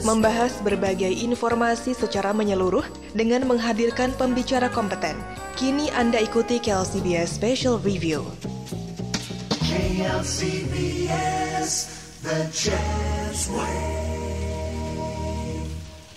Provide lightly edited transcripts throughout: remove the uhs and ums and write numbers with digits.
Membahas berbagai informasi secara menyeluruh dengan menghadirkan pembicara kompeten. Kini Anda ikuti KLCBS Special Review. KLCBS, The Jazz Wave.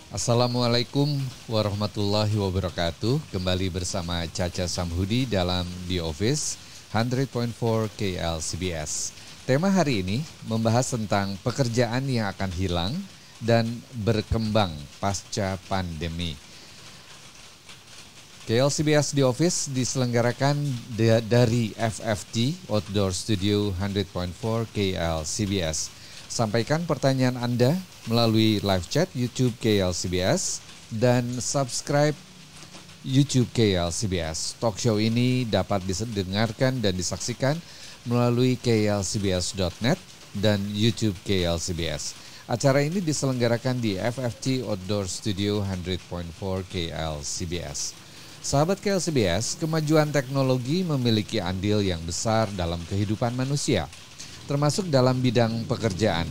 Assalamualaikum warahmatullahi wabarakatuh. Kembali bersama Caca Samhudi dalam The Office 100.4 KLCBS. Tema hari ini membahas tentang pekerjaan yang akan hilang dan berkembang pasca pandemi. KLCBS The Office diselenggarakan dari FFT Outdoor Studio 100.4 KLCBS. Sampaikan pertanyaan Anda melalui live chat YouTube KLCBS dan subscribe YouTube KLCBS. Talk show ini dapat didengarkan dan disaksikan melalui klcbs.net dan YouTube KLCBS. Acara ini diselenggarakan di FFT Outdoor Studio 100.4 KLCBS. Sahabat KLCBS, kemajuan teknologi memiliki andil yang besar dalam kehidupan manusia, termasuk dalam bidang pekerjaan.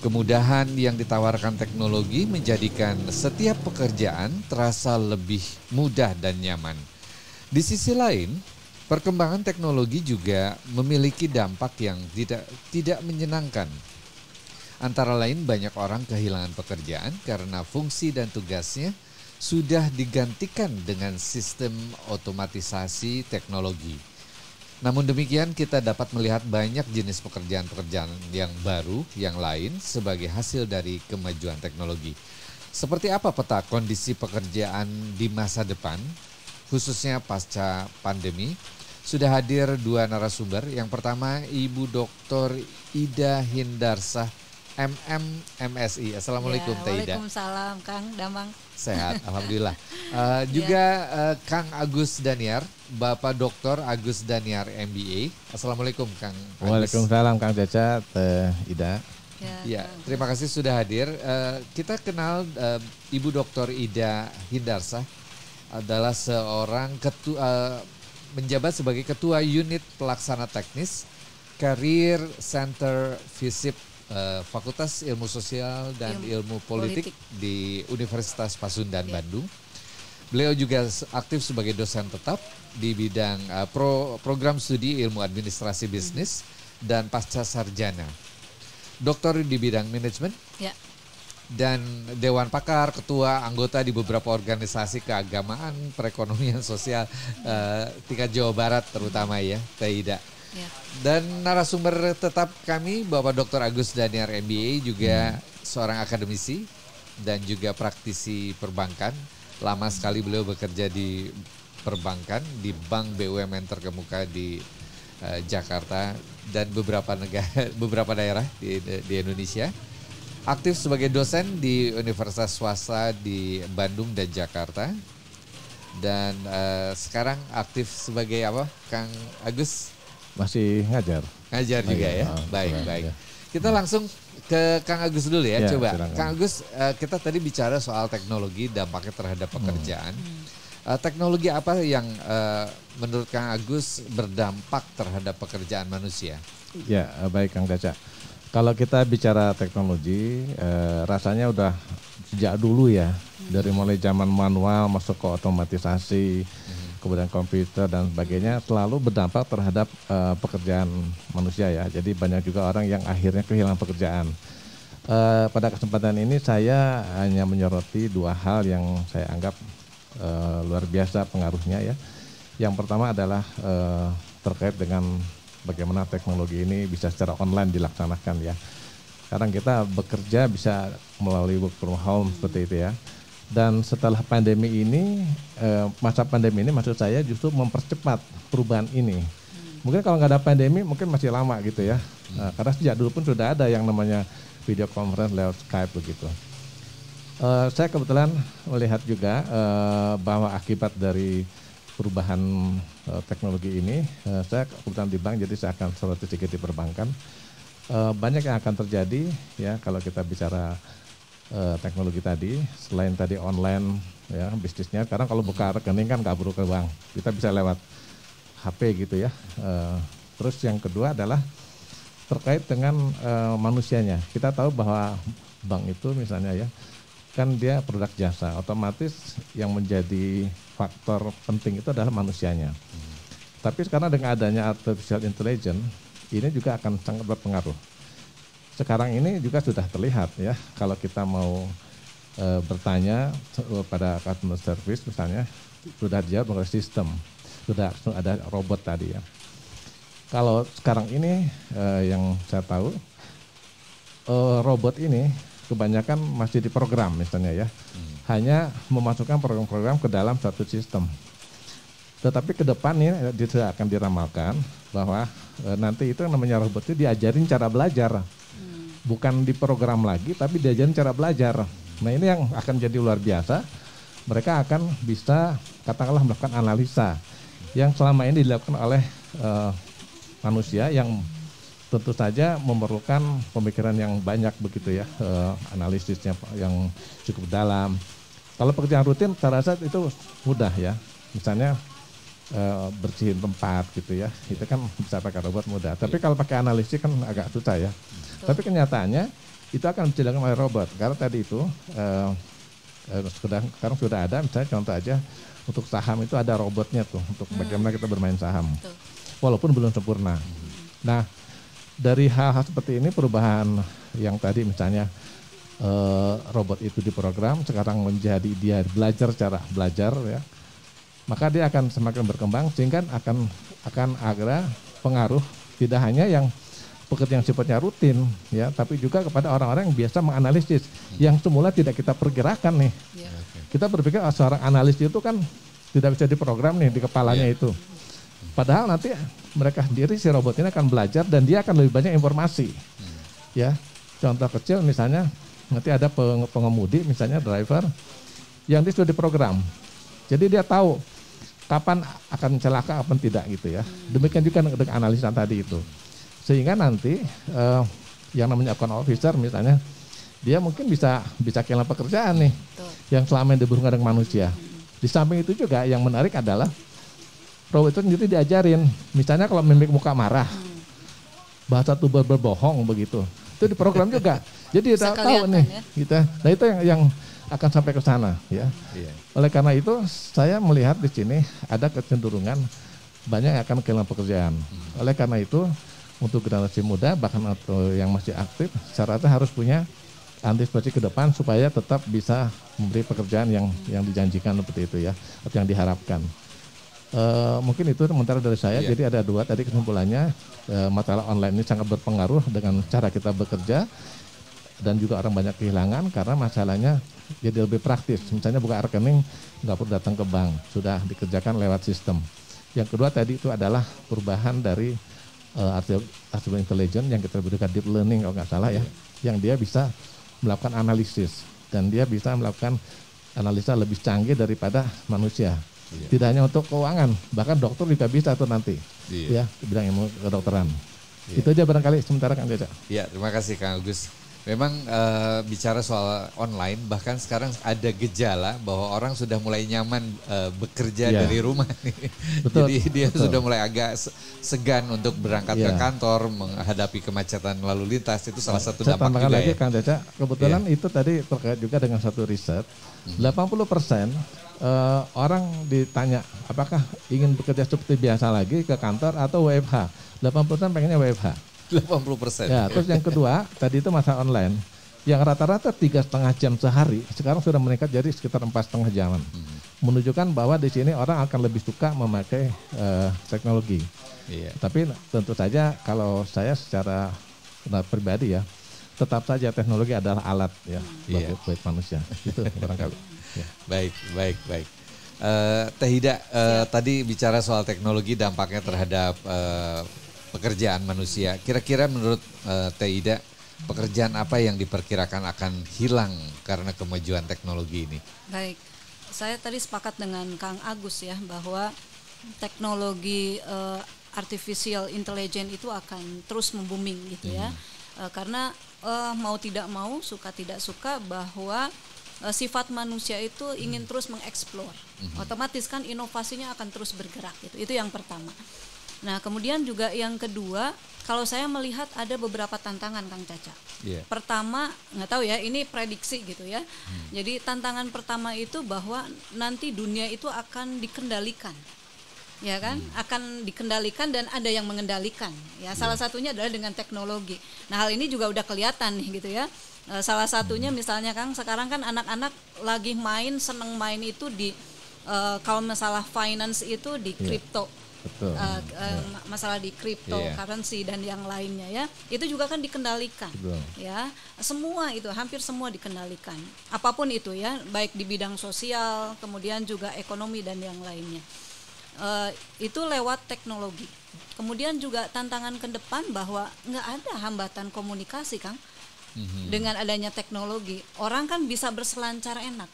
Kemudahan yang ditawarkan teknologi menjadikan setiap pekerjaan terasa lebih mudah dan nyaman. Di sisi lain, perkembangan teknologi juga memiliki dampak yang tidak menyenangkan. Antara lain banyak orang kehilangan pekerjaan karena fungsi dan tugasnya sudah digantikan dengan sistem otomatisasi teknologi. Namun demikian kita dapat melihat banyak jenis pekerjaan-pekerjaan yang baru yang lain sebagai hasil dari kemajuan teknologi. Seperti apa peta kondisi pekerjaan di masa depan, khususnya pasca pandemi? Sudah hadir dua narasumber. Yang pertama Ibu Dr. Ida Hindarsah, MSI. Assalamualaikum Teh Ida. Waalaikumsalam Kang Damang. Sehat, alhamdulillah. Juga Kang Agus Daniar, Bapak Dr. Agus Daniar MBA. Assalamualaikum Kang Agus. Waalaikumsalam Kang Caca, Teh Ida. Ya, terima kasih sudah hadir. Kita kenal Ibu Dr. Ida Hindarsah adalah seorang menjabat sebagai Ketua Unit Pelaksana Teknis Career Center FISIP Fakultas Ilmu Sosial dan Ilmu Politik di Universitas Pasundan Bandung. Beliau juga aktif sebagai dosen tetap di bidang program studi ilmu administrasi bisnis dan pasca sarjana. Doktor di bidang manajemen. Ya. Dan Dewan Pakar, ketua, anggota di beberapa organisasi keagamaan, perekonomian sosial tingkat Jawa Barat terutama ya, Teh Ida. Ya. Dan narasumber tetap kami Bapak Dr. Agus Daniar MBA juga seorang akademisi dan juga praktisi perbankan. Lama sekali beliau bekerja di perbankan di bank BUMN terkemuka di Jakarta dan beberapa daerah di Indonesia. Aktif sebagai dosen di universitas swasta di Bandung dan Jakarta. Dan sekarang aktif sebagai apa, Kang Agus? Masih ngajar. Ngajar juga ya. Baik. Kita langsung ke Kang Agus dulu ya. Coba silakan. Kang Agus, kita tadi bicara soal teknologi dampaknya terhadap pekerjaan. Teknologi apa yang menurut Kang Agus berdampak terhadap pekerjaan manusia? Ya, baik Kang Caca. Kalau kita bicara teknologi, rasanya udah sejak dulu ya. Dari mulai zaman manual masuk ke otomatisasi, kemudian komputer dan sebagainya selalu berdampak terhadap pekerjaan manusia ya. Jadi banyak juga orang yang akhirnya kehilangan pekerjaan. Pada kesempatan ini saya hanya menyoroti dua hal yang saya anggap luar biasa pengaruhnya ya. Yang pertama adalah terkait dengan bagaimana teknologi ini bisa secara online dilaksanakan ya. Sekarang kita bekerja bisa melalui work from home seperti itu ya. Dan setelah pandemi ini, masa pandemi ini maksud saya justru mempercepat perubahan ini. Mungkin kalau nggak ada pandemi mungkin masih lama gitu ya. Karena sejak dulu pun sudah ada yang namanya video conference lewat Skype begitu. Saya kebetulan melihat juga bahwa akibat dari perubahan teknologi ini, saya kebetulan di bank jadi saya akan soroti sedikit di perbankan. Banyak yang akan terjadi ya kalau kita bicara teknologi tadi, selain tadi online ya bisnisnya, karena kalau buka rekening kan nggak perlu ke bank, kita bisa lewat HP gitu ya. Terus yang kedua adalah terkait dengan manusianya. Kita tahu bahwa bank itu misalnya ya, kan dia produk jasa, otomatis yang menjadi faktor penting itu adalah manusianya. Tapi sekarang dengan adanya artificial intelligence, ini juga akan sangat berpengaruh. Sekarang ini juga sudah terlihat ya, kalau kita mau bertanya pada customer service misalnya, sudah dia melalui sistem, sudah ada robot tadi ya. Kalau sekarang ini yang saya tahu, robot ini kebanyakan masih diprogram misalnya ya, hanya memasukkan program-program ke dalam satu sistem. Tetapi ke depan ini dia akan diramalkan bahwa nanti itu namanya robot itu diajarin cara belajar. Bukan diprogram lagi tapi diajarin cara belajar. Nah ini yang akan jadi luar biasa. Mereka akan bisa katakanlah melakukan analisa yang selama ini dilakukan oleh manusia yang tentu saja memerlukan pemikiran yang banyak begitu ya, analisisnya yang cukup dalam. Kalau pekerjaan rutin saya rasa itu mudah ya. Misalnya bersihin tempat gitu ya, itu kan bisa pakai robot mudah. Tapi kalau pakai analisis kan agak susah ya. Tapi kenyataannya itu akan dilakukan oleh robot. Karena tadi itu sekarang sudah ada, misalnya contoh aja untuk saham itu ada robotnya tuh untuk bagaimana kita bermain saham. Walaupun belum sempurna. Nah dari hal-hal seperti ini perubahan yang tadi misalnya robot itu diprogram sekarang menjadi dia belajar cara belajar ya. Maka dia akan semakin berkembang sehingga akan ada pengaruh tidak hanya yang pekerjaan yang sifatnya rutin ya, tapi juga kepada orang-orang yang biasa menganalisis yang semula tidak kita perkirakan nih. Kita berpikir seorang analis itu kan tidak bisa diprogram nih di kepalanya itu. Padahal nanti mereka sendiri si robot ini akan belajar dan dia akan lebih banyak informasi. Ya, contoh kecil misalnya nanti ada pengemudi misalnya driver yang dia sudah diprogram. Jadi dia tahu kapan akan celaka, kapan tidak gitu ya. Demikian juga dengan analisa tadi itu. Sehingga nanti yang namanya account officer misalnya, dia mungkin bisa kehilangan pekerjaan nih. Yang selama ini berhubungan dengan manusia. Di samping itu juga yang menarik adalah robot itu sendiri diajarin. Misalnya kalau mimik muka marah, bahasa tubuh berbohong begitu. Itu diprogram juga. Jadi kita tahu nih. Ya? Kita, nah itu yang akan sampai ke sana ya. Oleh karena itu saya melihat di sini ada kecenderungan banyak yang akan kehilangan pekerjaan. Oleh karena itu untuk generasi muda bahkan atau yang masih aktif saya rasa harus punya antisipasi ke depan supaya tetap bisa memberi pekerjaan yang dijanjikan seperti itu ya, atau yang diharapkan. Mungkin itu sementara dari saya. Jadi ada dua tadi kesimpulannya, masalah online ini sangat berpengaruh dengan cara kita bekerja. Dan juga orang banyak kehilangan karena masalahnya jadi lebih praktis. Misalnya buka rekening nggak perlu datang ke bank, sudah dikerjakan lewat sistem. Yang kedua tadi itu adalah perubahan dari artificial intelligence yang kita berikan deep learning kalau nggak salah ya, yang dia bisa melakukan analisis dan dia bisa melakukan analisa lebih canggih daripada manusia. Tidak hanya untuk keuangan, bahkan dokter juga bisa tuh nanti ya di bidang ilmu kedokteran. Itu aja barangkali sementara Kang Caca. Ya, terima kasih Kang Agus. Memang bicara soal online, bahkan sekarang ada gejala bahwa orang sudah mulai nyaman bekerja dari rumah nih. Betul, jadi dia sudah mulai agak segan untuk berangkat ke kantor, menghadapi kemacetan lalu lintas. Itu salah satu dampak juga lagi, ya. Kang Caca, kebetulan itu tadi terkait juga dengan satu riset, 80% orang ditanya apakah ingin bekerja seperti biasa lagi ke kantor atau WFH. 80% pengennya WFH. 80%. Ya, terus yang kedua tadi itu masalah online. Yang rata-rata 3,5 jam sehari, sekarang sudah meningkat jadi sekitar 4,5 jaman. Menunjukkan bahwa di sini orang akan lebih suka memakai teknologi. Tapi tentu saja kalau saya secara pribadi ya, tetap saja teknologi adalah alat ya buat manusia. Itu barangkali. Ya. Baik. Teh Ida, tadi bicara soal teknologi dampaknya terhadap pekerjaan manusia. Kira-kira menurut Teh Ida, pekerjaan apa yang diperkirakan akan hilang karena kemajuan teknologi ini? Baik, saya tadi sepakat dengan Kang Agus ya bahwa teknologi artificial intelligence itu akan terus membooming gitu ya. Karena mau tidak mau, suka tidak suka bahwa sifat manusia itu ingin terus mengeksplor. Otomatis kan inovasinya akan terus bergerak gitu. Itu yang pertama. Nah, kemudian juga yang kedua, Kalau saya melihat ada beberapa tantangan, Kang Caca. Iya. Pertama, nggak tahu ya, ini prediksi gitu ya. Jadi tantangan pertama itu bahwa nanti dunia itu akan dikendalikan, ya kan? Akan dikendalikan dan ada yang mengendalikan. Ya, salah satunya adalah dengan teknologi. Nah, hal ini juga udah kelihatan nih gitu ya. Salah satunya misalnya Kang, sekarang kan anak-anak lagi seneng main itu di kalau masalah finance itu di kripto. Betul. Masalah di cryptocurrency dan yang lainnya ya, itu juga kan dikendalikan. Betul. Ya, semua itu hampir semua dikendalikan, apapun itu ya, baik di bidang sosial, kemudian juga ekonomi dan yang lainnya. Itu lewat teknologi. Kemudian juga tantangan ke depan bahwa nggak ada hambatan komunikasi, Kang. Dengan adanya teknologi, orang kan bisa berselancar enak.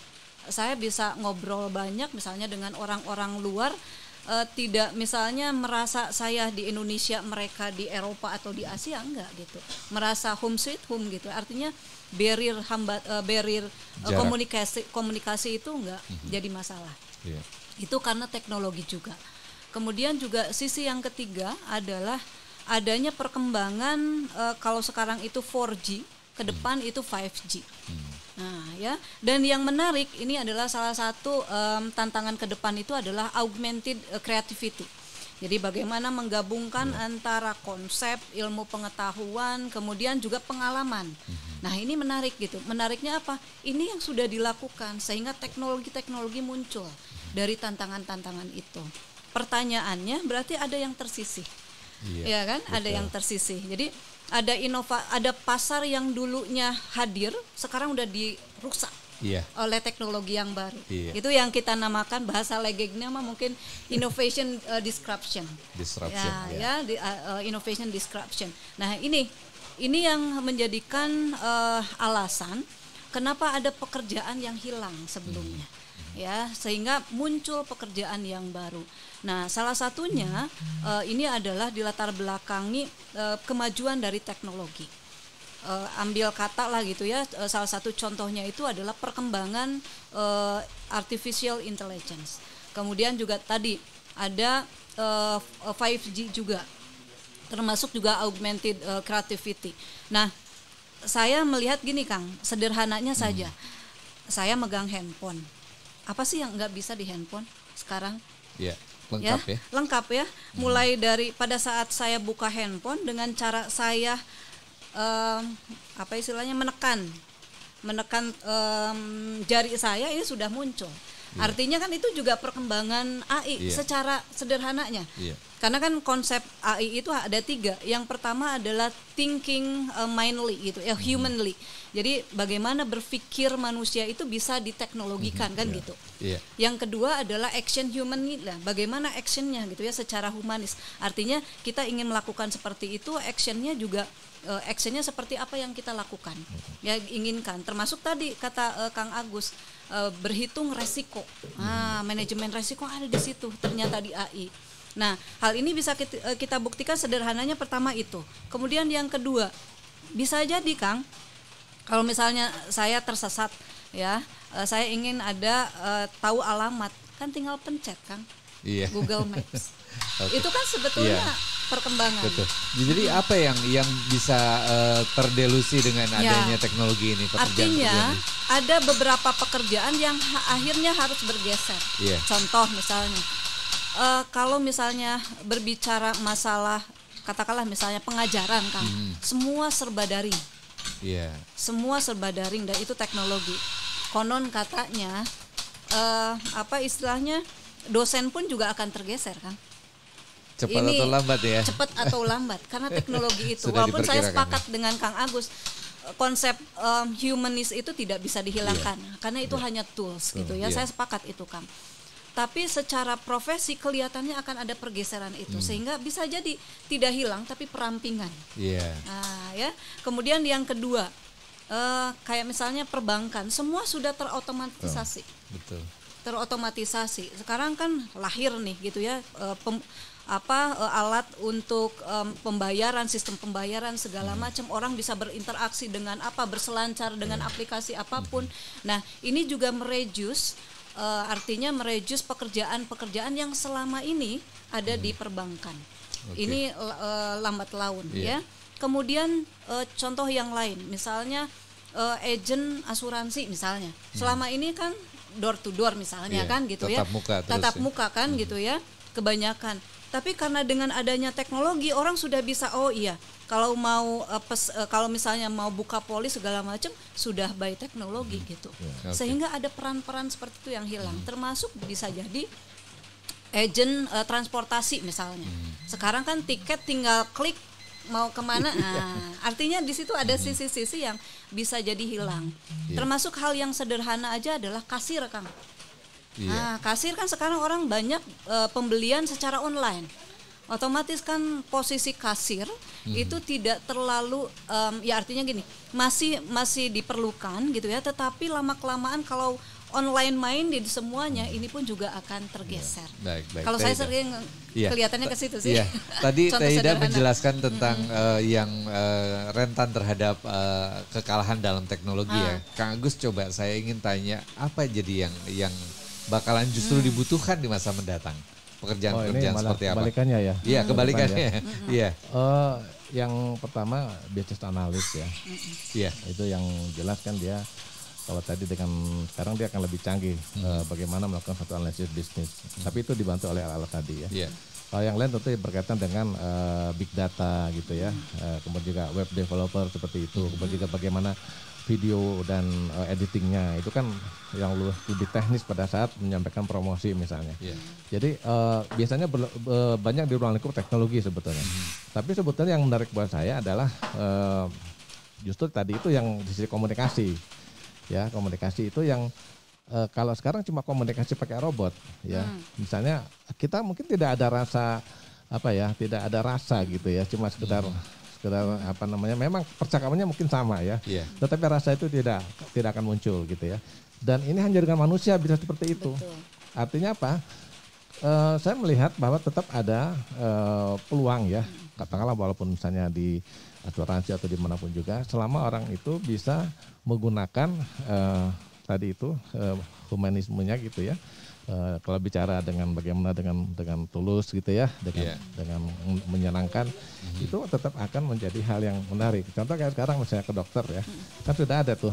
Saya bisa ngobrol banyak misalnya dengan orang-orang luar. Tidak misalnya merasa saya di Indonesia, mereka di Eropa atau di Asia, enggak gitu. Merasa home sweet home gitu. Artinya barrier komunikasi itu enggak jadi masalah. Iya. Itu karena teknologi juga. Kemudian juga sisi yang ketiga adalah adanya perkembangan, kalau sekarang itu 4G, ke depan itu 5G. Nah, ya. Dan yang menarik ini adalah salah satu tantangan ke depan itu adalah augmented creativity. Jadi bagaimana menggabungkan antara konsep, ilmu pengetahuan, kemudian juga pengalaman. Nah, ini menarik gitu. Menariknya apa? Ini yang sudah dilakukan sehingga teknologi-teknologi muncul dari tantangan-tantangan itu. Pertanyaannya berarti ada yang tersisih. Iya, Ya kan? Ada yang tersisih. Jadi ada pasar yang dulunya hadir, sekarang udah dirusak oleh teknologi yang baru. Iya. Itu yang kita namakan, bahasa legegnya mungkin innovation disruption. Innovation disruption. Nah, ini yang menjadikan alasan kenapa ada pekerjaan yang hilang sebelumnya. Ya, sehingga muncul pekerjaan yang baru. Nah, salah satunya ini adalah dilatar belakangi kemajuan dari teknologi. Ambil kata lah gitu ya, salah satu contohnya itu adalah perkembangan artificial intelligence. Kemudian juga tadi ada 5G juga, termasuk juga augmented creativity. Nah, saya melihat gini Kang, sederhananya saja, saya megang handphone. Apa sih yang nggak bisa di handphone sekarang? Iya. Lengkap ya? Lengkap ya. Mulai dari pada saat saya buka handphone dengan cara saya menekan jari saya, ini sudah muncul. Artinya kan itu juga perkembangan AI secara sederhananya. Karena kan konsep AI itu ada 3. Yang pertama adalah thinking mindly gitu ya, humanly. Jadi bagaimana berpikir manusia itu bisa diteknologikan kan gitu. Yang kedua adalah action humanly lah, bagaimana actionnya gitu ya secara humanis. Artinya kita ingin melakukan seperti itu, actionnya juga actionnya seperti apa yang kita lakukan ya inginkan, termasuk tadi kata Kang Agus, berhitung resiko. Manajemen resiko ada di situ ternyata di AI. Nah, hal ini bisa kita buktikan sederhananya, pertama itu. Kemudian yang kedua, bisa jadi Kang, kalau misalnya saya tersesat ya, saya ingin tahu alamat, kan tinggal pencet Kang. Google Maps. Itu kan sebetulnya perkembangan. Betul. Jadi apa yang bisa terdelusi dengan adanya teknologi ini? Artinya ada beberapa pekerjaan yang akhirnya harus bergeser. Contoh misalnya, kalau misalnya berbicara masalah, katakanlah misalnya pengajaran Kang, semua serba daring. Semua serba daring dan itu teknologi. Konon katanya istilahnya dosen pun juga akan tergeser Kang. Cepat atau lambat ya? Cepat atau lambat karena teknologi itu. Walaupun saya sepakat dengan Kang Agus, konsep humanis itu tidak bisa dihilangkan karena itu hanya tools gitu ya. Saya sepakat itu Kang. Tapi secara profesi kelihatannya akan ada pergeseran itu sehingga bisa jadi tidak hilang tapi perampingan. Nah, ya. Kemudian yang kedua, kayak misalnya perbankan, semua sudah terotomatisasi. Betul. Terotomatisasi. Sekarang kan lahir nih gitu ya, alat untuk pembayaran, sistem pembayaran segala macam, orang bisa berinteraksi dengan berselancar dengan aplikasi apapun. Nah, ini juga artinya mereduce pekerjaan-pekerjaan yang selama ini ada di perbankan. Ini lambat laun Iya. ya. Kemudian contoh yang lain, misalnya agent asuransi misalnya. Selama ini kan door to door misalnya Iya, kan gitu tatap ya. muka terus Tatap ya. muka kan gitu ya. Kebanyakan. Tapi karena dengan adanya teknologi orang sudah bisa oh iya kalau mau kalau misalnya mau buka polis segala macam sudah by teknologi gitu. Oke. Sehingga ada peran-peran seperti itu yang hilang. Termasuk bisa jadi agent transportasi misalnya. Sekarang kan tiket tinggal klik mau kemana, artinya di situ ada sisi-sisi yang bisa jadi hilang. Termasuk hal yang sederhana aja adalah kasir, Kang. Iya. Nah, kasir kan sekarang orang banyak pembelian secara online. Otomatis kan posisi kasir itu tidak terlalu ya artinya gini, masih diperlukan gitu ya, tetapi lama kelamaan kalau online main di semuanya ini pun juga akan tergeser. Baik. Kalau saya Taida. sering Iya. kelihatannya ke situ sih. Iya. Tadi Contoh Taida sederhana. menjelaskan tentang yang rentan terhadap kekalahan dalam teknologi ya. Kang Agus, coba saya ingin tanya apa jadi yang bakalan justru dibutuhkan di masa mendatang? Pekerjaan-pekerjaan malah seperti apa? kebalikannya ya. Iya, kebalikannya. Iya. Yang pertama business analyst ya. Iya. Itu yang jelas kan dia kalau tadi dengan sekarang dia akan lebih canggih bagaimana melakukan satu analisis bisnis. Tapi itu dibantu oleh alat-alat tadi ya. Iya. Kalau yang lain tentu berkaitan dengan big data gitu ya. Kemudian juga web developer seperti itu. Kemudian juga bagaimana video dan editingnya itu kan yang lebih teknis pada saat menyampaikan promosi misalnya. Iya. Jadi biasanya banyak di ruang lingkup teknologi sebetulnya. Tapi sebetulnya yang menarik buat saya adalah justru tadi itu yang di sisi komunikasi. Ya, komunikasi itu yang kalau sekarang cuma komunikasi pakai robot ya. Misalnya kita mungkin tidak ada rasa tidak ada rasa gitu ya, cuma sekedar memang percakapannya mungkin sama ya. Iya. Tetapi rasa itu tidak akan muncul gitu ya. Dan ini hanya dengan manusia bisa seperti itu. Betul. Artinya apa? Saya melihat bahwa tetap ada peluang ya, katakanlah walaupun misalnya di asuransi atau dimanapun juga, selama orang itu bisa menggunakan tadi itu humanismenya gitu ya. Kalau bicara dengan bagaimana dengan tulus gitu ya, dengan menyenangkan, itu tetap akan menjadi hal yang menarik. Contoh kayak sekarang misalnya ke dokter ya, kan sudah ada tuh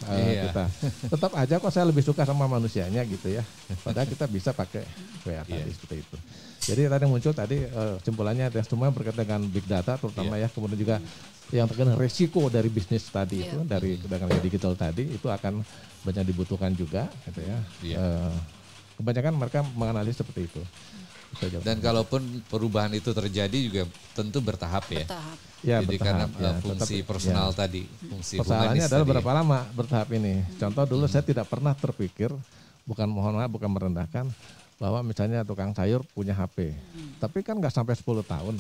kita. Tetap aja kok saya lebih suka sama manusianya gitu ya. Padahal kita bisa pakai WA tadi seperti itu. Jadi tadi muncul kesimpulannya ada semua berkaitan dengan big data terutama ya, kemudian juga yang terkena resiko dari bisnis tadi itu dengan digital tadi itu akan banyak dibutuhkan juga gitu ya. Kebanyakan mereka menganalisis seperti itu. Dan kalaupun perubahan itu terjadi juga tentu bertahap ya. Bertahap. Ya, Jadi bertahap, karena fungsi tetap, personal tadi, fungsi persoalannya humanis adalah tadi. berapa lama bertahap ini. Contoh dulu saya tidak pernah terpikir, bukan merendahkan, bahwa misalnya tukang sayur punya HP. Tapi kan nggak sampai 10 tahun.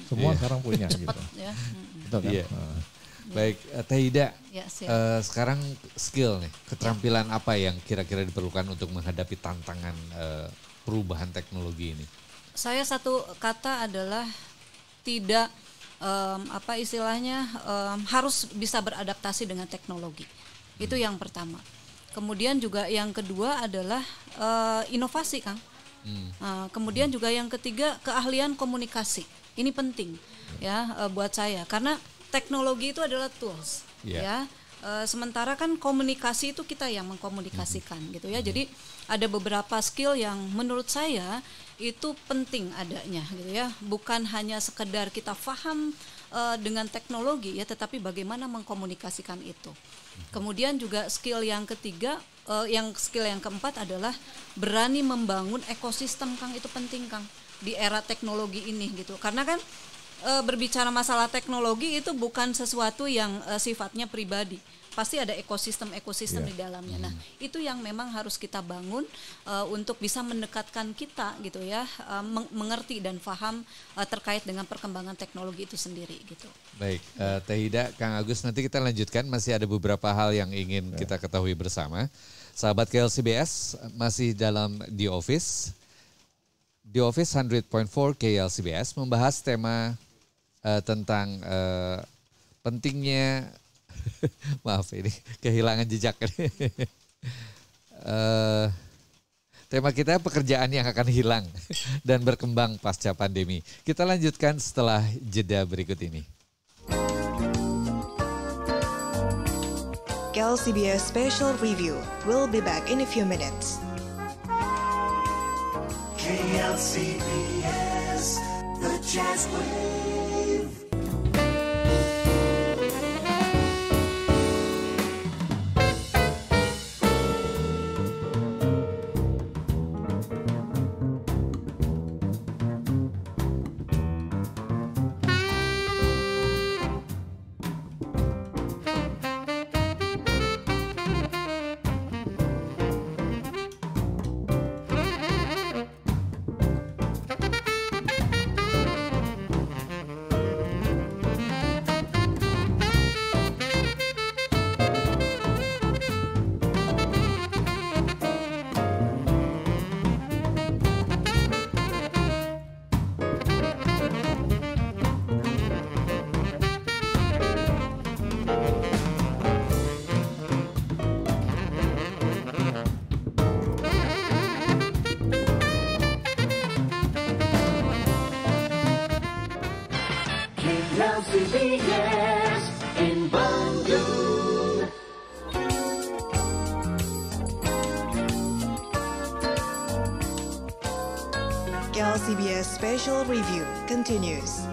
Semua sekarang punya gitu. Ya. Betul kan? Iya. Baik, Taida, Ya, siap. sekarang skill nih, keterampilan apa yang kira-kira diperlukan untuk menghadapi tantangan perubahan teknologi ini? Saya satu kata adalah tidak harus bisa beradaptasi dengan teknologi. Itu yang pertama. Kemudian juga yang kedua adalah inovasi, Kang. Kemudian juga yang ketiga keahlian komunikasi. Ini penting ya buat saya karena teknologi itu adalah tools ya. Sementara kan komunikasi itu kita yang mengkomunikasikan gitu ya. Jadi ada beberapa skill yang menurut saya itu penting adanya gitu ya. Bukan hanya sekedar kita paham dengan teknologi ya, tetapi bagaimana mengkomunikasikan itu. Kemudian juga skill yang ketiga, skill yang keempat adalah berani membangun ekosistem, Kang. Itu penting, Kang, di era teknologi ini gitu. Karena kan berbicara masalah teknologi itu bukan sesuatu yang sifatnya pribadi. Pasti ada ekosistem di dalamnya. Nah, itu yang memang harus kita bangun untuk bisa mendekatkan kita gitu ya, mengerti dan paham terkait dengan perkembangan teknologi itu sendiri gitu. Baik, Taida, Kang Agus, nanti kita lanjutkan. Masih ada beberapa hal yang ingin kita ketahui bersama. Sahabat KLCBS masih dalam The Office. The Office 100.4 KLCBS membahas tema tentang pentingnya maaf ini kehilangan jejak. Tema kita pekerjaan yang akan hilang dan berkembang pasca pandemi. Kita lanjutkan setelah jeda berikut ini. KLCBS Special Review will be back in a few minutes. KLCBS, the Jazz Wave. KLCBS in Bandung. KLCBS Special Review continues.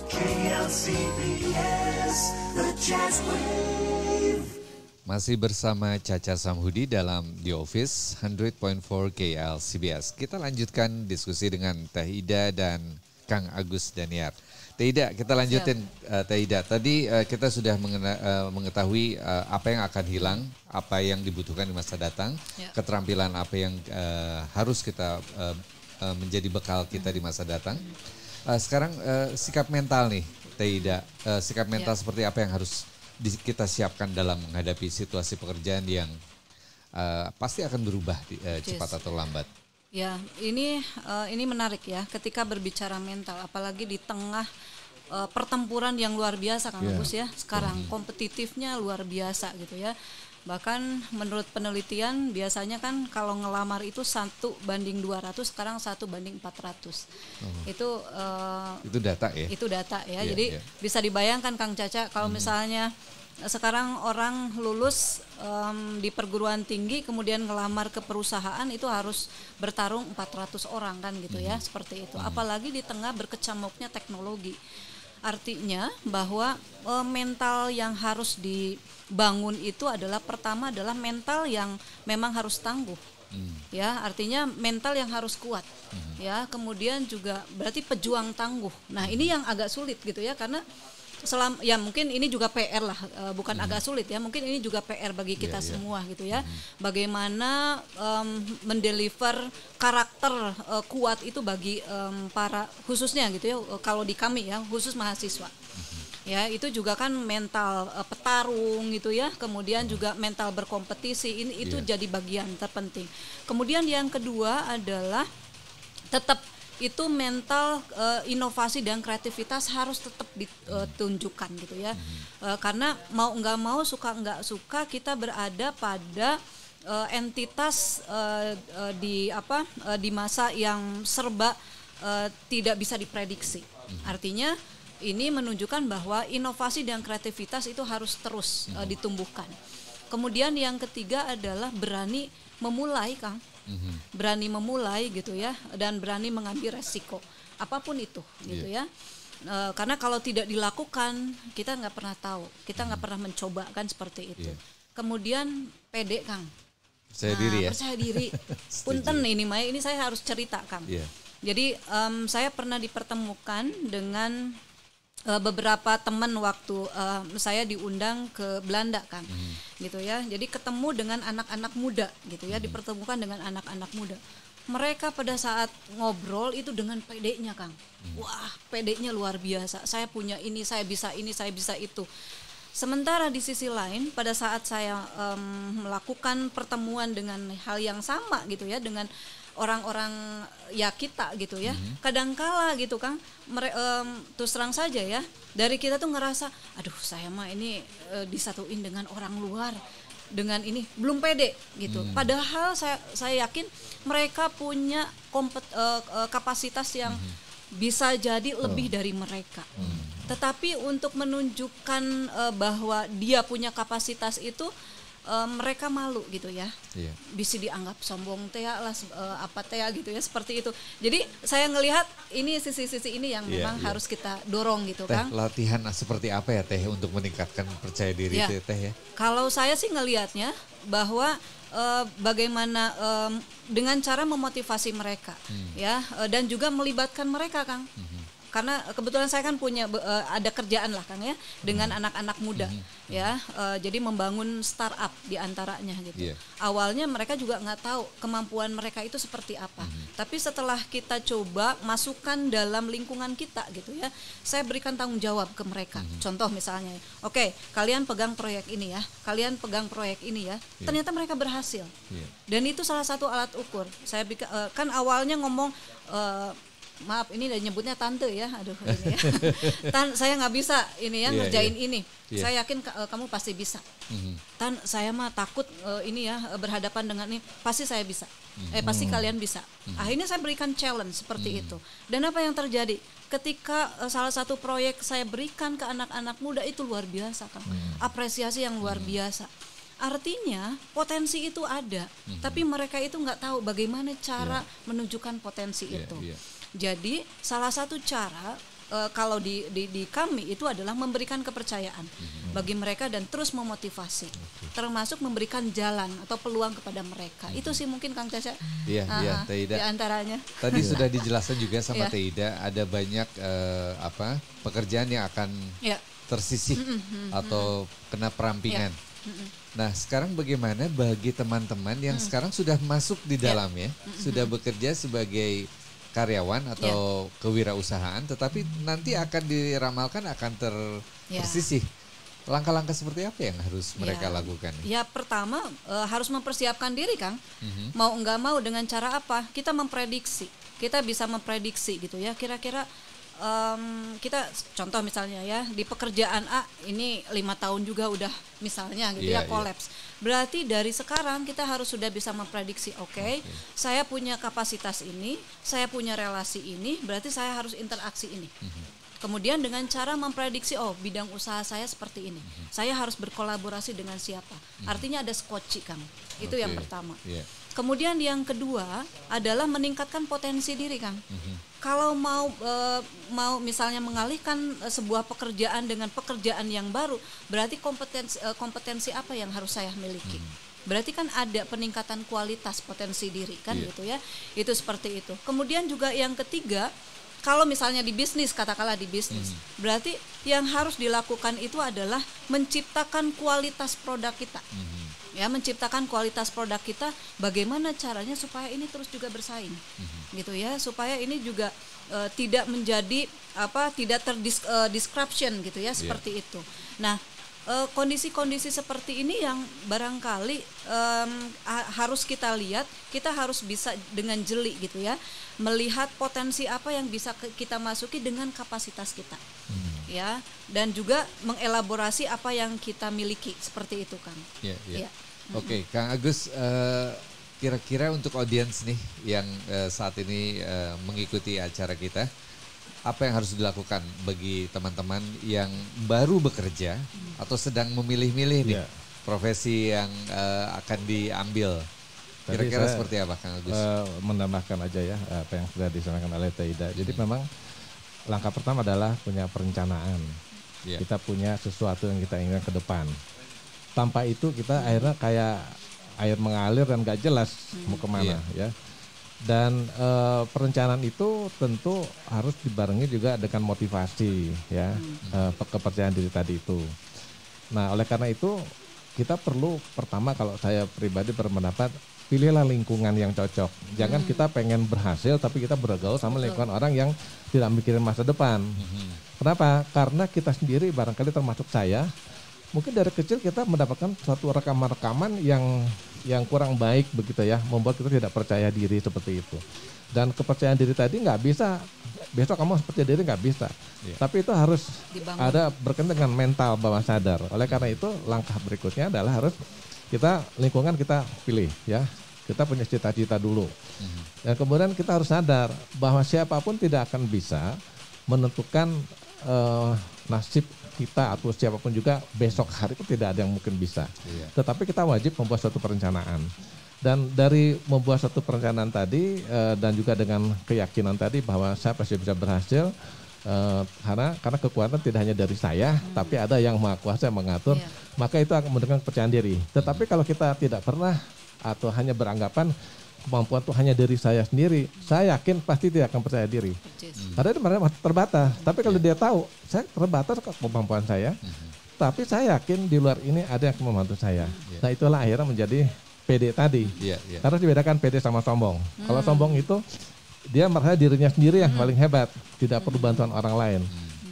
KLCBS, the Jazz Wave. Masih bersama Caca Samhudi dalam The Office 100.4 KLCBS. Kita lanjutkan diskusi dengan Teh Ida dan Kang Agus Daniar. Teh Ida, kita lanjutin Teh Ida. Tadi kita sudah mengetahui apa yang akan hilang, apa yang dibutuhkan di masa datang, keterampilan apa yang harus kita menjadi bekal kita di masa datang. Sekarang sikap mental nih, Teh Ida. Sikap mental seperti apa yang harus kita siapkan dalam menghadapi situasi pekerjaan yang pasti akan berubah cepat atau lambat. Ya, ini menarik ya. Ketika berbicara mental, apalagi di tengah pertempuran yang luar biasa, Kang Agus ya. Sekarang kompetitifnya luar biasa gitu ya. Bahkan menurut penelitian biasanya kan kalau ngelamar itu 1:200, sekarang 1:400. Itu data ya. Itu data ya. Jadi bisa dibayangkan Kang Caca kalau misalnya sekarang orang lulus di perguruan tinggi kemudian ngelamar ke perusahaan itu harus bertarung 400 orang kan gitu ya, seperti itu. Apalagi di tengah berkecamuknya teknologi. Artinya bahwa mental yang harus dibangun itu adalah pertama adalah mental yang memang harus tangguh. Ya, artinya mental yang harus kuat. Ya, kemudian juga berarti pejuang tangguh. Nah, ini yang agak sulit gitu ya, karena ya mungkin ini juga PR lah, bukan agak sulit ya, mungkin ini juga PR bagi kita semua gitu ya. Bagaimana mendeliver karakter kuat itu bagi para khususnya gitu ya, kalau di kami ya khusus mahasiswa. Ya, itu juga kan mental petarung gitu ya, kemudian juga mental berkompetisi, ini itu jadi bagian terpenting. Kemudian yang kedua adalah tetap itu mental inovasi dan kreativitas harus tetap ditunjukkan gitu ya. Karena mau nggak mau, suka nggak suka, kita berada pada entitas di masa yang serba tidak bisa diprediksi. Artinya ini menunjukkan bahwa inovasi dan kreativitas itu harus terus ditumbuhkan. Kemudian yang ketiga adalah berani memulai, Kang. Berani memulai gitu ya, dan berani mengambil resiko apapun itu gitu ya. Karena kalau tidak dilakukan kita nggak pernah tahu, kita nggak pernah mencoba kan, seperti itu. Kemudian pede, Kang. Percaya diri ya. Percaya diri. Punten ini Maya, ini saya harus cerita, Kang. Jadi saya pernah dipertemukan dengan beberapa teman waktu saya diundang ke Belanda, Kang, gitu ya. Jadi ketemu dengan anak-anak muda gitu ya, dipertemukan dengan anak-anak muda. Mereka pada saat ngobrol itu dengan pedenya, Kang. Wah, pedenya luar biasa. Saya punya ini, saya bisa itu. Sementara di sisi lain pada saat saya melakukan pertemuan dengan hal yang sama gitu ya, dengan orang-orang ya kita gitu ya, kadangkala gitu Kang, terus terang saja ya, dari kita tuh ngerasa, aduh saya mah ini disatuin dengan orang luar, dengan ini belum pede gitu. Padahal saya yakin mereka punya kapasitas yang bisa jadi lebih dari mereka. Tetapi untuk menunjukkan bahwa dia punya kapasitas itu mereka malu gitu ya. Iya. Bisa dianggap sombong teh lah apa teh gitu ya, seperti itu. Jadi saya ngelihat ini sisi-sisi ini yang memang harus kita dorong gitu Teh, kan. latihan seperti apa ya Teh untuk meningkatkan percaya diri Ya. itu Teh ya? Kalau saya sih ngelihatnya bahwa bagaimana dengan cara memotivasi mereka ya, dan juga melibatkan mereka Kang. Karena kebetulan saya kan punya ada kerjaan lah Kang ya dengan anak-anak muda ya, jadi membangun startup di antaranya gitu. Iya. Awalnya mereka juga nggak tahu kemampuan mereka itu seperti apa, tapi setelah kita coba masukkan dalam lingkungan kita gitu ya, saya berikan tanggung jawab ke mereka. Contoh misalnya, oke, kalian pegang proyek ini ya, kalian pegang proyek ini ya, ternyata mereka berhasil. Iya. Dan itu salah satu alat ukur. Saya kan awalnya ngomong maaf ini udah nyebutnya tante ya, aduh ini ya. Saya nggak bisa ini ya ngerjain ini. Saya yakin kamu pasti bisa. Tan, saya mah takut ini ya berhadapan dengan ini, pasti saya bisa. Pasti kalian bisa. Akhirnya saya berikan challenge seperti itu. Dan apa yang terjadi? Ketika salah satu proyek saya berikan ke anak-anak muda itu luar biasa kan, apresiasi yang luar biasa. Artinya potensi itu ada, tapi mereka itu nggak tahu bagaimana cara menunjukkan potensi itu. Jadi salah satu cara kalau di kami itu adalah memberikan kepercayaan bagi mereka dan terus memotivasi, termasuk memberikan jalan atau peluang kepada mereka. Itu sih mungkin Kang Caca. Iya, Teh Ida. Di antaranya. Tadi sudah dijelaskan juga sama Iya. Teh Ida, ada banyak pekerjaan yang akan tersisih atau kena perampingan. Nah, sekarang bagaimana bagi teman-teman yang sekarang sudah masuk di dalamnya, sudah bekerja sebagai karyawan atau kewirausahaan, tetapi nanti akan diramalkan akan tersisih. Langkah-langkah seperti apa yang harus mereka lakukan? Ya, pertama harus mempersiapkan diri Kang. Mau enggak mau dengan cara apa? Kita memprediksi. Kita bisa memprediksi gitu ya. Kira-kira kita contoh misalnya ya di pekerjaan A ini 5 tahun juga udah misalnya gitu ya kolaps. Berarti dari sekarang kita harus sudah bisa memprediksi, oke, saya punya kapasitas ini, saya punya relasi ini, berarti saya harus interaksi ini. Kemudian dengan cara memprediksi, oh bidang usaha saya seperti ini, saya harus berkolaborasi dengan siapa. Artinya ada skoci Kang, itu yang pertama. Kemudian yang kedua adalah meningkatkan potensi diri Kang. Kalau mau misalnya mengalihkan sebuah pekerjaan dengan pekerjaan yang baru, berarti kompetensi apa yang harus saya miliki? Berarti kan ada peningkatan kualitas potensi diri kan gitu ya. Itu seperti itu. Kemudian juga yang ketiga, kalau misalnya di bisnis, katakanlah di bisnis, berarti yang harus dilakukan itu adalah menciptakan kualitas produk kita. Ya, menciptakan kualitas produk kita, bagaimana caranya supaya ini terus juga bersaing, gitu ya, supaya ini juga tidak menjadi tidak terdisruption gitu ya, seperti itu. Nah, kondisi-kondisi seperti ini yang barangkali harus kita lihat, kita harus bisa dengan jeli gitu ya, melihat potensi apa yang bisa kita masuki dengan kapasitas kita, ya, dan juga mengelaborasi apa yang kita miliki seperti itu Kang. Ya. Oke, Kang Agus, kira-kira untuk audiens nih yang saat ini mengikuti acara kita, apa yang harus dilakukan bagi teman-teman yang baru bekerja atau sedang memilih-milih nih profesi yang akan diambil? Kira-kira seperti apa Kang Agus? Menambahkan aja ya apa yang sudah disampaikan oleh Teh Ida. Jadi memang langkah pertama adalah punya perencanaan. Kita punya sesuatu yang kita inginkan ke depan. Tanpa itu kita akhirnya kayak air mengalir dan gak jelas mau kemana ya. Dan perencanaan itu tentu harus dibarengi juga dengan motivasi ya, kepercayaan diri tadi itu. Nah oleh karena itu kita perlu pertama, kalau saya pribadi berpendapat, pilihlah lingkungan yang cocok. Jangan kita pengen berhasil tapi kita bergaul sama lingkungan orang yang tidak mikirin masa depan. Kenapa? Karena kita sendiri barangkali termasuk saya, mungkin dari kecil kita mendapatkan suatu rekaman-rekaman yang kurang baik begitu ya, membuat kita tidak percaya diri seperti itu. Dan kepercayaan diri tadi nggak bisa, besok kamu percaya diri nggak bisa. Tapi itu harus dibangun. Ada berkaitan dengan mental bawah sadar. Oleh karena itu langkah berikutnya adalah harus kita lingkungan kita pilih ya. Kita punya cita-cita dulu. Dan kemudian kita harus sadar bahwa siapapun tidak akan bisa menentukan nasib kita atau siapapun juga besok hari itu tidak ada yang mungkin bisa. Tetapi kita wajib membuat suatu perencanaan. Dan dari membuat suatu perencanaan tadi dan juga dengan keyakinan tadi bahwa saya pasti bisa berhasil karena kekuatan tidak hanya dari saya, tapi ada yang Maha Kuasa yang mengatur, maka itu akan mendatangkan kepercayaan diri. Tetapi kalau kita tidak pernah atau hanya beranggapan kemampuan itu hanya dari saya sendiri, saya yakin pasti tidak akan percaya diri. Karena dia merasa terbatas. Tapi kalau dia tahu, saya terbatas kemampuan saya, tapi saya yakin di luar ini ada yang membantu saya. Nah itulah akhirnya menjadi PD tadi. Karena dibedakan PD sama sombong. Kalau sombong itu dia merasa dirinya sendiri yang paling hebat, tidak perlu bantuan orang lain.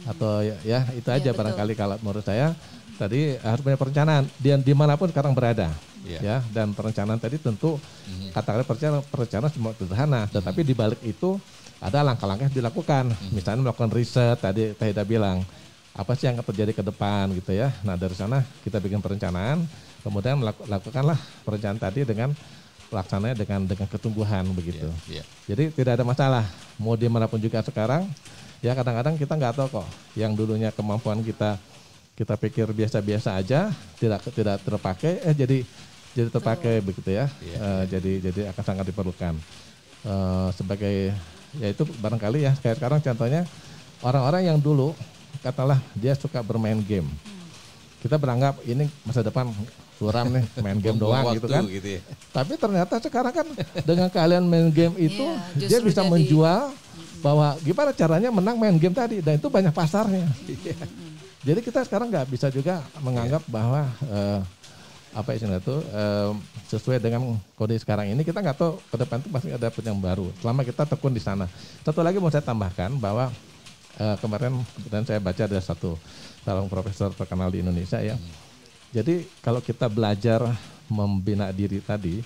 Atau ya itu aja barangkali kalau menurut saya. Tadi harus punya perencanaan dan dimanapun sekarang berada, ya. Dan perencanaan tadi tentu katakanlah perencanaan semua sederhana, tetapi di balik itu ada langkah-langkah yang dilakukan. Misalnya melakukan riset, tadi Tahida bilang apa sih yang akan terjadi ke depan gitu ya. Nah dari sana kita bikin perencanaan, kemudian lakukanlah perencanaan tadi dengan pelaksananya dengan ketumbuhan begitu. Jadi tidak ada masalah, mau dimanapun juga sekarang. Ya kadang-kadang kita nggak tahu kok, yang dulunya kemampuan kita pikir biasa-biasa aja, tidak terpakai, jadi terpakai begitu ya. Jadi akan sangat diperlukan sebagai ya itu barangkali ya kayak sekarang contohnya orang-orang yang dulu katalah dia suka bermain game. Kita beranggap ini masa depan suram nih main game doang gitu kan. Gitu ya. Tapi ternyata sekarang kan dengan keahlian main game itu dia bisa menjual bahwa gimana caranya menang main game tadi dan itu banyak pasarnya. Jadi kita sekarang nggak bisa juga menganggap bahwa apa istilahnya itu sesuai dengan kondisi sekarang ini kita nggak tahu ke depan itu pasti ada yang baru. Selama kita tekun di sana. Satu lagi mau saya tambahkan bahwa kemarin kemudian saya baca ada seorang profesor terkenal di Indonesia ya. Jadi kalau kita belajar membina diri tadi,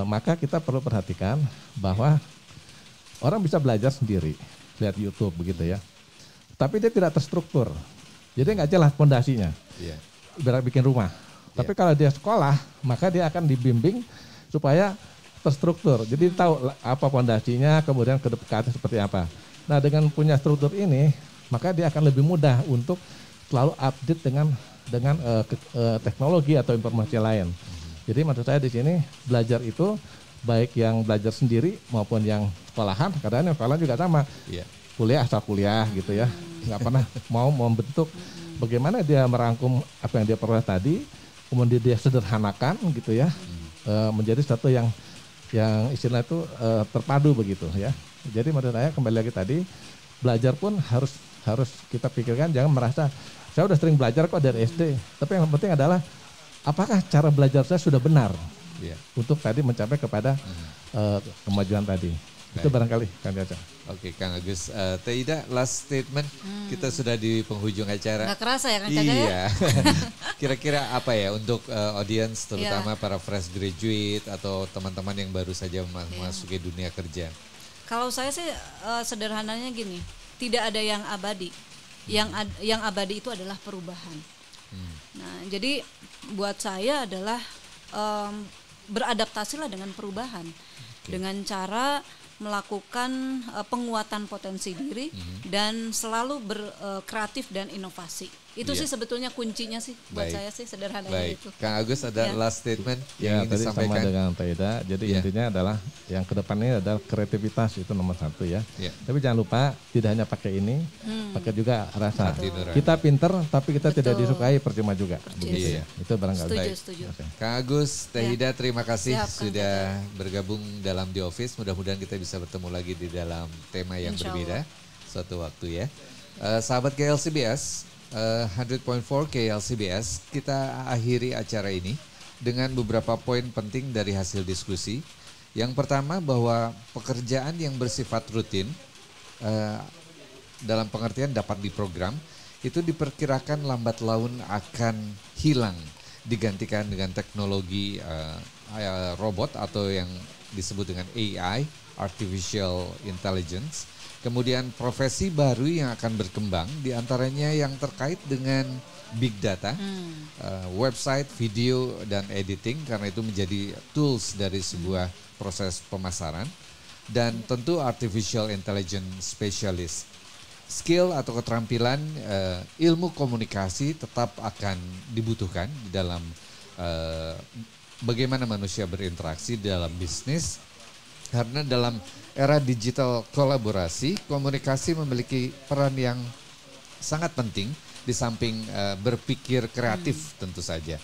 maka kita perlu perhatikan bahwa orang bisa belajar sendiri, lihat YouTube begitu ya. Tapi dia tidak terstruktur. Jadi nggak jelas pondasinya. Ibarat bikin rumah. Tapi kalau dia sekolah, maka dia akan dibimbing supaya terstruktur. Jadi tahu apa pondasinya, kemudian ke depannya seperti apa. Nah dengan punya struktur ini, maka dia akan lebih mudah untuk selalu update dengan teknologi atau informasi lain. Jadi maksud saya di sini belajar itu baik yang belajar sendiri maupun yang sekolahan. Kadang-kadang sekolah juga sama. Kuliah asal kuliah gitu ya, nggak pernah mau membentuk bagaimana dia merangkum apa yang dia peroleh tadi, kemudian dia sederhanakan gitu ya, menjadi satu yang istilah itu terpadu begitu ya. Jadi menurut saya kembali lagi tadi belajar pun harus kita pikirkan, jangan merasa saya udah sering belajar kok dari SD, tapi yang penting adalah apakah cara belajar saya sudah benar untuk tadi mencapai kepada kemajuan tadi. Itu barangkali Kang Caca. Oke Kang Agus, Tahida last statement, kita sudah di penghujung acara. Nggak kerasa ya Kang Caca ya? Iya. Kira-kira apa ya untuk audiens terutama para fresh graduate atau teman-teman yang baru saja memasuki dunia kerja? Kalau saya sih sederhananya gini, tidak ada yang abadi. Yang abadi itu adalah perubahan. Nah jadi buat saya adalah beradaptasilah dengan perubahan. Dengan cara melakukan penguatan potensi diri dan selalu berkreatif dan inovasi. Itu sih sebetulnya kuncinya sih buat saya sih sederhananya itu. Kang Agus ada last statement yang ingin tadi disampaikan. Sama dengan Tahida. Jadi intinya adalah yang kedepannya adalah kreativitas itu nomor satu ya. Tapi jangan lupa tidak hanya pakai ini, pakai juga rasa. Kita pinter tapi kita tidak disukai percuma juga. Begitu ya. Itu barangkali. Setuju. Kang Agus, Tahida terima kasih sudah bergabung dalam The Office. Mudah-mudahan kita bisa bertemu lagi di dalam tema yang berbeda suatu waktu ya. Sahabat KLCBS, 100.4 KLCBS, kita akhiri acara ini dengan beberapa poin penting dari hasil diskusi. Yang pertama bahwa pekerjaan yang bersifat rutin dalam pengertian dapat diprogram, itu diperkirakan lambat laun akan hilang, digantikan dengan teknologi robot atau yang disebut dengan AI, Artificial Intelligence, Kemudian profesi baru yang akan berkembang, diantaranya yang terkait dengan big data, website, video, dan editing, karena itu menjadi tools dari sebuah proses pemasaran. Dan tentu artificial intelligence specialist. Skill atau keterampilan ilmu komunikasi tetap akan dibutuhkan di dalam bagaimana manusia berinteraksi dalam bisnis. Karena dalam era digital kolaborasi, komunikasi memiliki peran yang sangat penting di samping berpikir kreatif tentu saja.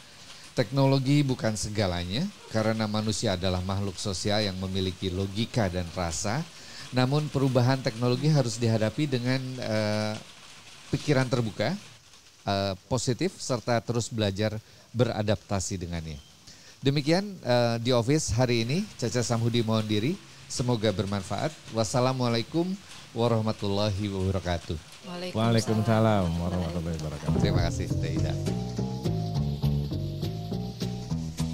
Teknologi bukan segalanya karena manusia adalah makhluk sosial yang memiliki logika dan rasa. Namun perubahan teknologi harus dihadapi dengan pikiran terbuka, positif serta terus belajar beradaptasi dengannya. Demikian di Office hari ini, Caca Samhudi mohon diri. Semoga bermanfaat. Wassalamualaikum warahmatullahi wabarakatuh. Waalaikumsalam warahmatullahi wabarakatuh. Terima kasih, Teh Ida.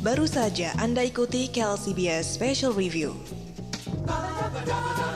Baru saja Anda ikuti KLCBS Special Review. Ba-ba-ba-ba-ba-ba.